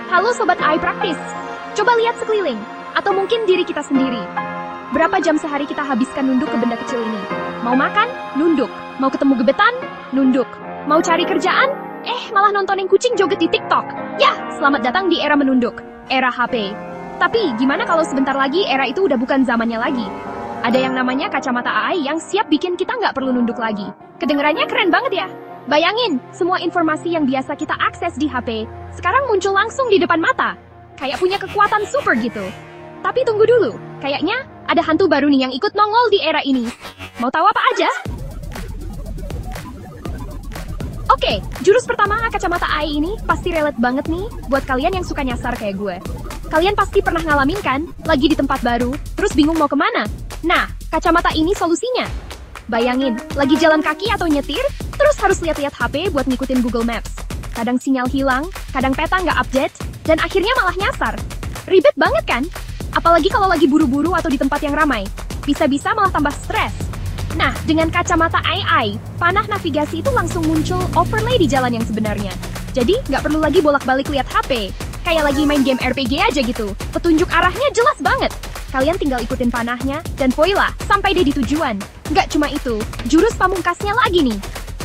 Halo Sobat AI Praktis. Coba lihat sekeliling, atau mungkin diri kita sendiri. Berapa jam sehari kita habiskan nunduk ke benda kecil ini? Mau makan? Nunduk. Mau ketemu gebetan? Nunduk. Mau cari kerjaan? Malah nontonin kucing joget di TikTok. Yah, selamat datang di era menunduk, era HP. Tapi gimana kalau sebentar lagi era itu udah bukan zamannya lagi? Ada yang namanya kacamata AI yang siap bikin kita nggak perlu nunduk lagi. Kedengerannya keren banget ya? Bayangin, semua informasi yang biasa kita akses di HP, sekarang muncul langsung di depan mata. Kayak punya kekuatan super gitu. Tapi tunggu dulu, kayaknya ada hantu baru nih yang ikut nongol di era ini. Mau tahu apa aja? Oke, jurus pertama kacamata AI ini pasti relate banget nih buat kalian yang suka nyasar kayak gue. Kalian pasti pernah ngalamin kan, lagi di tempat baru, terus bingung mau kemana? Nah, kacamata ini solusinya. Bayangin, lagi jalan kaki atau nyetir, terus harus lihat-lihat HP buat ngikutin Google Maps. Kadang sinyal hilang, kadang peta nggak update, dan akhirnya malah nyasar. Ribet banget kan? Apalagi kalau lagi buru-buru atau di tempat yang ramai. Bisa-bisa malah tambah stres. Nah, dengan kacamata AI, panah navigasi itu langsung muncul overlay di jalan yang sebenarnya. Jadi, nggak perlu lagi bolak-balik lihat HP. Kayak lagi main game RPG aja gitu. Petunjuk arahnya jelas banget. Kalian tinggal ikutin panahnya, dan voila, sampai deh di tujuan. Nggak cuma itu, jurus pamungkasnya lagi nih.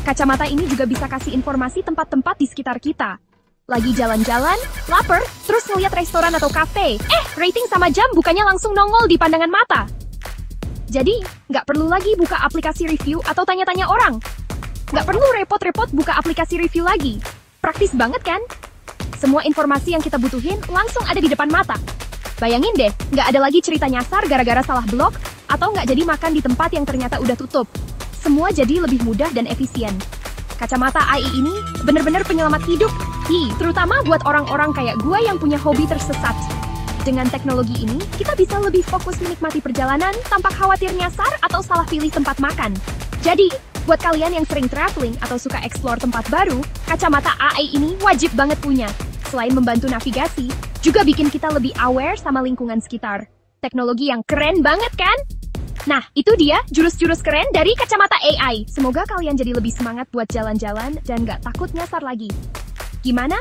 Kacamata ini juga bisa kasih informasi tempat-tempat di sekitar kita. Lagi jalan-jalan, lapar, terus ngeliat restoran atau kafe. Rating sama jam bukannya langsung nongol di pandangan mata. Jadi, nggak perlu lagi buka aplikasi review atau tanya-tanya orang. Nggak perlu repot-repot buka aplikasi review lagi. Praktis banget kan? Semua informasi yang kita butuhin langsung ada di depan mata. Bayangin deh, nggak ada lagi cerita nyasar gara-gara salah blok, atau nggak jadi makan di tempat yang ternyata udah tutup. Semua jadi lebih mudah dan efisien. Kacamata AI ini bener-bener penyelamat hidup, terutama buat orang-orang kayak gue yang punya hobi tersesat. Dengan teknologi ini, kita bisa lebih fokus menikmati perjalanan tanpa khawatir nyasar atau salah pilih tempat makan. Jadi, buat kalian yang sering traveling atau suka explore tempat baru, kacamata AI ini wajib banget punya. Selain membantu navigasi, juga bikin kita lebih aware sama lingkungan sekitar. Teknologi yang keren banget kan? Nah, itu dia jurus-jurus keren dari kacamata AI. Semoga kalian jadi lebih semangat buat jalan-jalan dan nggak takut nyasar lagi. Gimana?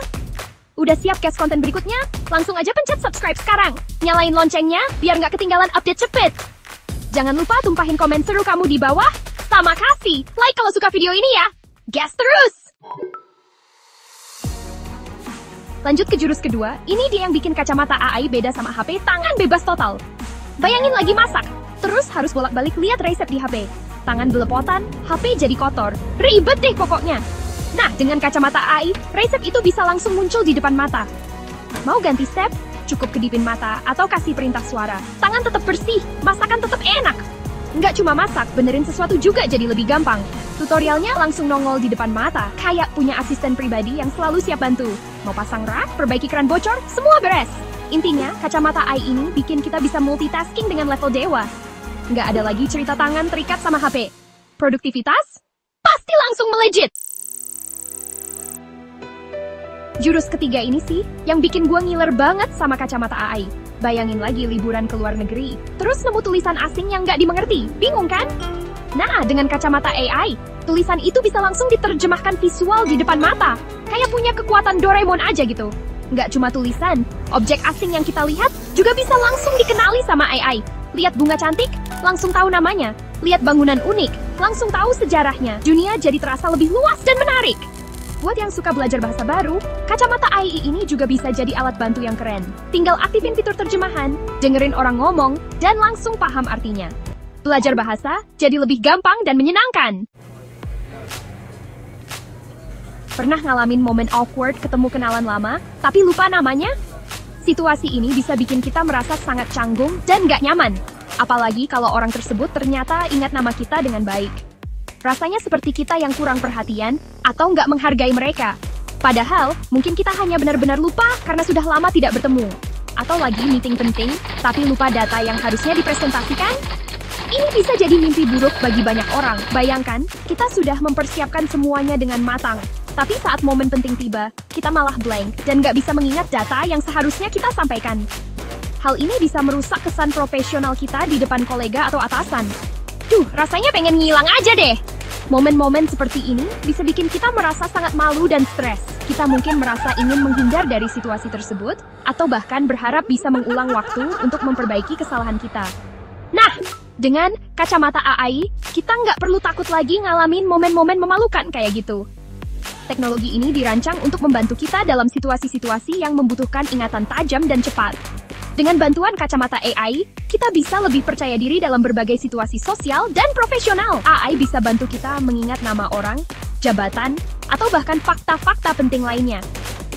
Udah siap cast konten berikutnya? Langsung aja pencet subscribe sekarang. Nyalain loncengnya biar nggak ketinggalan update cepet. Jangan lupa tumpahin komen seru kamu di bawah. Sama kasih like kalau suka video ini ya. Gas terus! Lanjut ke jurus kedua, ini dia yang bikin kacamata AI beda sama HP tangan bebas total. Bayangin lagi masak, terus harus bolak-balik lihat resep di HP. Tangan belepotan, HP jadi kotor. Ribet deh pokoknya. Nah, dengan kacamata AI, resep itu bisa langsung muncul di depan mata. Mau ganti step? Cukup kedipin mata atau kasih perintah suara. Tangan tetap bersih, masakan tetap enak. Nggak cuma masak, benerin sesuatu juga jadi lebih gampang. Tutorialnya langsung nongol di depan mata, kayak punya asisten pribadi yang selalu siap bantu. Mau pasang rak, perbaiki keran bocor, semua beres. Intinya, kacamata AI ini bikin kita bisa multitasking dengan level dewa. Nggak ada lagi cerita tangan terikat sama HP. Produktivitas? Pasti langsung melejit! Jurus ketiga ini sih, yang bikin gua ngiler banget sama kacamata AI. Bayangin lagi liburan ke luar negeri, terus nemu tulisan asing yang nggak dimengerti. Bingung kan? Nah, dengan kacamata AI, tulisan itu bisa langsung diterjemahkan visual di depan mata. Kayak punya kekuatan Doraemon aja gitu. Nggak cuma tulisan, objek asing yang kita lihat juga bisa langsung dikenali sama AI. Lihat bunga cantik, langsung tahu namanya. Lihat bangunan unik, langsung tahu sejarahnya. Dunia jadi terasa lebih luas dan menarik. Buat yang suka belajar bahasa baru, kacamata AI ini juga bisa jadi alat bantu yang keren. Tinggal aktifin fitur terjemahan, dengerin orang ngomong, dan langsung paham artinya. Belajar bahasa jadi lebih gampang dan menyenangkan. Pernah ngalamin momen awkward ketemu kenalan lama, tapi lupa namanya? Situasi ini bisa bikin kita merasa sangat canggung dan nggak nyaman. Apalagi kalau orang tersebut ternyata ingat nama kita dengan baik. Rasanya seperti kita yang kurang perhatian atau nggak menghargai mereka. Padahal, mungkin kita hanya benar-benar lupa karena sudah lama tidak bertemu. Atau lagi meeting penting, tapi lupa data yang harusnya dipresentasikan. Ini bisa jadi mimpi buruk bagi banyak orang. Bayangkan, kita sudah mempersiapkan semuanya dengan matang. Tapi saat momen penting tiba, kita malah blank dan nggak bisa mengingat data yang seharusnya kita sampaikan. Hal ini bisa merusak kesan profesional kita di depan kolega atau atasan. Rasanya pengen ngilang aja deh. Momen-momen seperti ini bisa bikin kita merasa sangat malu dan stres. kita mungkin merasa ingin menghindar dari situasi tersebut, atau bahkan berharap bisa mengulang waktu untuk memperbaiki kesalahan kita. Nah, dengan kacamata AI, kita nggak perlu takut lagi ngalamin momen-momen memalukan kayak gitu. Teknologi ini dirancang untuk membantu kita dalam situasi-situasi yang membutuhkan ingatan tajam dan cepat. Dengan bantuan kacamata AI, kita bisa lebih percaya diri dalam berbagai situasi sosial dan profesional. AI bisa bantu kita mengingat nama orang, jabatan, atau bahkan fakta-fakta penting lainnya.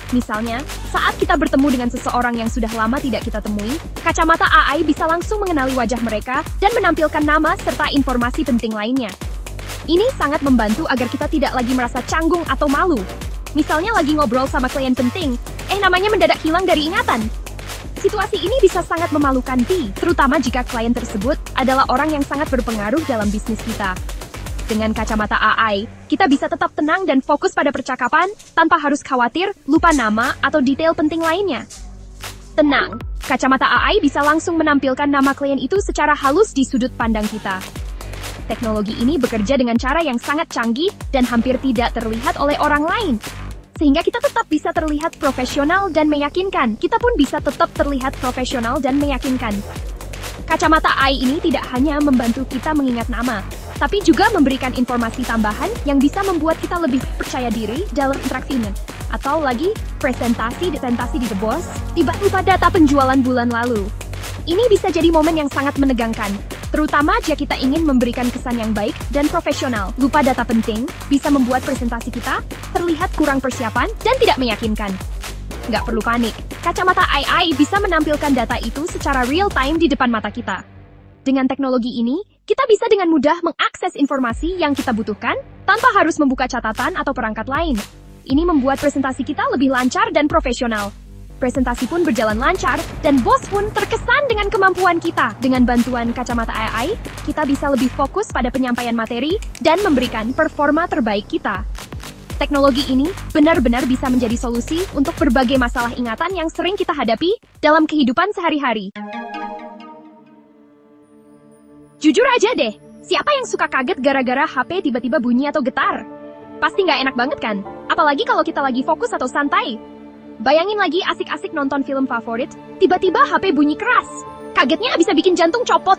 Misalnya, saat kita bertemu dengan seseorang yang sudah lama tidak kita temui, kacamata AI bisa langsung mengenali wajah mereka dan menampilkan nama serta informasi penting lainnya. Ini sangat membantu agar kita tidak lagi merasa canggung atau malu. Misalnya lagi ngobrol sama klien penting, namanya mendadak hilang dari ingatan. Situasi ini bisa sangat memalukan, terutama jika klien tersebut adalah orang yang sangat berpengaruh dalam bisnis kita. Dengan kacamata AI, kita bisa tetap tenang dan fokus pada percakapan tanpa harus khawatir lupa nama atau detail penting lainnya. Tenang, kacamata AI bisa langsung menampilkan nama klien itu secara halus di sudut pandang kita. Teknologi ini bekerja dengan cara yang sangat canggih dan hampir tidak terlihat oleh orang lain. Sehingga kita tetap bisa terlihat profesional dan meyakinkan. Kita pun bisa tetap terlihat profesional dan meyakinkan. Kacamata AI ini tidak hanya membantu kita mengingat nama, tapi juga memberikan informasi tambahan yang bisa membuat kita lebih percaya diri dalam interaksinya. Atau lagi, presentasi di The Boss, tiba-tiba data penjualan bulan lalu. Ini bisa jadi momen yang sangat menegangkan, terutama jika kita ingin memberikan kesan yang baik dan profesional. Lupa data penting bisa membuat presentasi kita terlihat kurang persiapan dan tidak meyakinkan. Nggak perlu panik, kacamata AI bisa menampilkan data itu secara real-time di depan mata kita. Dengan teknologi ini, kita bisa dengan mudah mengakses informasi yang kita butuhkan tanpa harus membuka catatan atau perangkat lain. Ini membuat presentasi kita lebih lancar dan profesional. Presentasi pun berjalan lancar, dan bos pun terkesan dengan kemampuan kita. Dengan bantuan kacamata AI, kita bisa lebih fokus pada penyampaian materi dan memberikan performa terbaik kita. Teknologi ini benar-benar bisa menjadi solusi untuk berbagai masalah ingatan yang sering kita hadapi dalam kehidupan sehari-hari. Jujur aja deh, siapa yang suka kaget gara-gara HP tiba-tiba bunyi atau getar? Pasti nggak enak banget kan? Apalagi kalau kita lagi fokus atau santai. Bayangin lagi asik-asik nonton film favorit, tiba-tiba HP bunyi keras. Kagetnya bisa bikin jantung copot.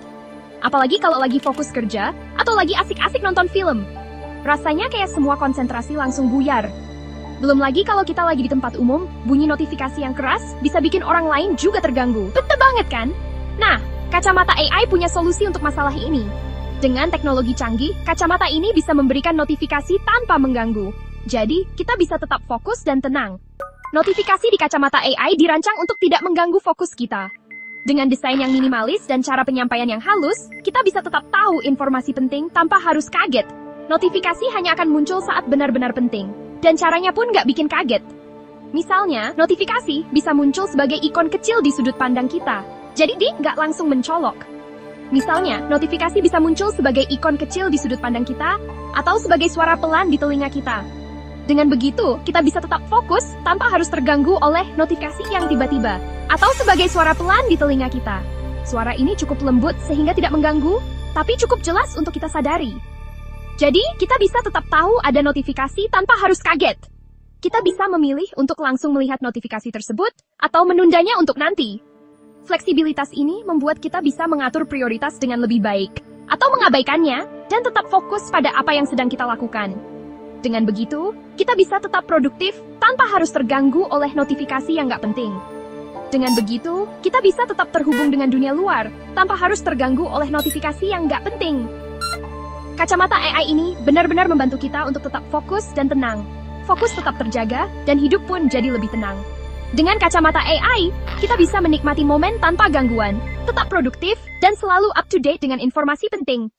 Apalagi kalau lagi fokus kerja, atau lagi asik-asik nonton film. Rasanya kayak semua konsentrasi langsung buyar. Belum lagi kalau kita lagi di tempat umum, bunyi notifikasi yang keras bisa bikin orang lain juga terganggu. Betul banget kan? Nah, kacamata AI punya solusi untuk masalah ini. Dengan teknologi canggih, kacamata ini bisa memberikan notifikasi tanpa mengganggu. Jadi, kita bisa tetap fokus dan tenang. Notifikasi di kacamata AI dirancang untuk tidak mengganggu fokus kita. Dengan desain yang minimalis dan cara penyampaian yang halus, kita bisa tetap tahu informasi penting tanpa harus kaget. Notifikasi hanya akan muncul saat benar-benar penting, dan caranya pun nggak bikin kaget. Misalnya, notifikasi bisa muncul sebagai ikon kecil di sudut pandang kita, jadi dia nggak langsung mencolok. Misalnya, notifikasi bisa muncul sebagai ikon kecil di sudut pandang kita, atau sebagai suara pelan di telinga kita. Dengan begitu, kita bisa tetap fokus tanpa harus terganggu oleh notifikasi yang tiba-tiba, atau sebagai suara pelan di telinga kita. Suara ini cukup lembut sehingga tidak mengganggu, tapi cukup jelas untuk kita sadari. Jadi, kita bisa tetap tahu ada notifikasi tanpa harus kaget. Kita bisa memilih untuk langsung melihat notifikasi tersebut, atau menundanya untuk nanti. Fleksibilitas ini membuat kita bisa mengatur prioritas dengan lebih baik, atau mengabaikannya, dan tetap fokus pada apa yang sedang kita lakukan. Dengan begitu, kita bisa tetap produktif tanpa harus terganggu oleh notifikasi yang nggak penting. Dengan begitu, kita bisa tetap terhubung dengan dunia luar tanpa harus terganggu oleh notifikasi yang nggak penting. Kacamata AI ini benar-benar membantu kita untuk tetap fokus dan tenang. Fokus tetap terjaga, dan hidup pun jadi lebih tenang. Dengan kacamata AI, kita bisa menikmati momen tanpa gangguan, tetap produktif, dan selalu up-to-date dengan informasi penting.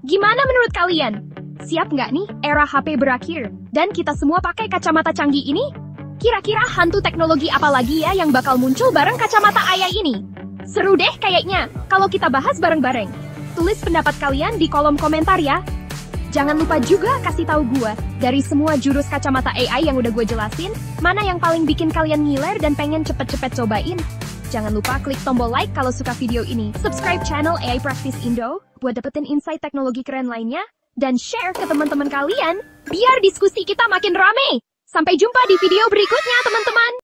Gimana menurut kalian? Siap nggak nih era HP berakhir, dan kita semua pakai kacamata canggih ini? Kira-kira hantu teknologi apa lagi ya yang bakal muncul bareng kacamata AI ini? Seru deh kayaknya, kalau kita bahas bareng-bareng. Tulis pendapat kalian di kolom komentar ya. Jangan lupa juga kasih tahu gue, dari semua jurus kacamata AI yang udah gue jelasin, mana yang paling bikin kalian ngiler dan pengen cepet-cepet cobain. Jangan lupa klik tombol like kalau suka video ini. Subscribe channel AI Practice Indo buat dapetin insight teknologi keren lainnya. dan share ke teman-teman kalian, biar diskusi kita makin rame. Sampai jumpa di video berikutnya, teman-teman.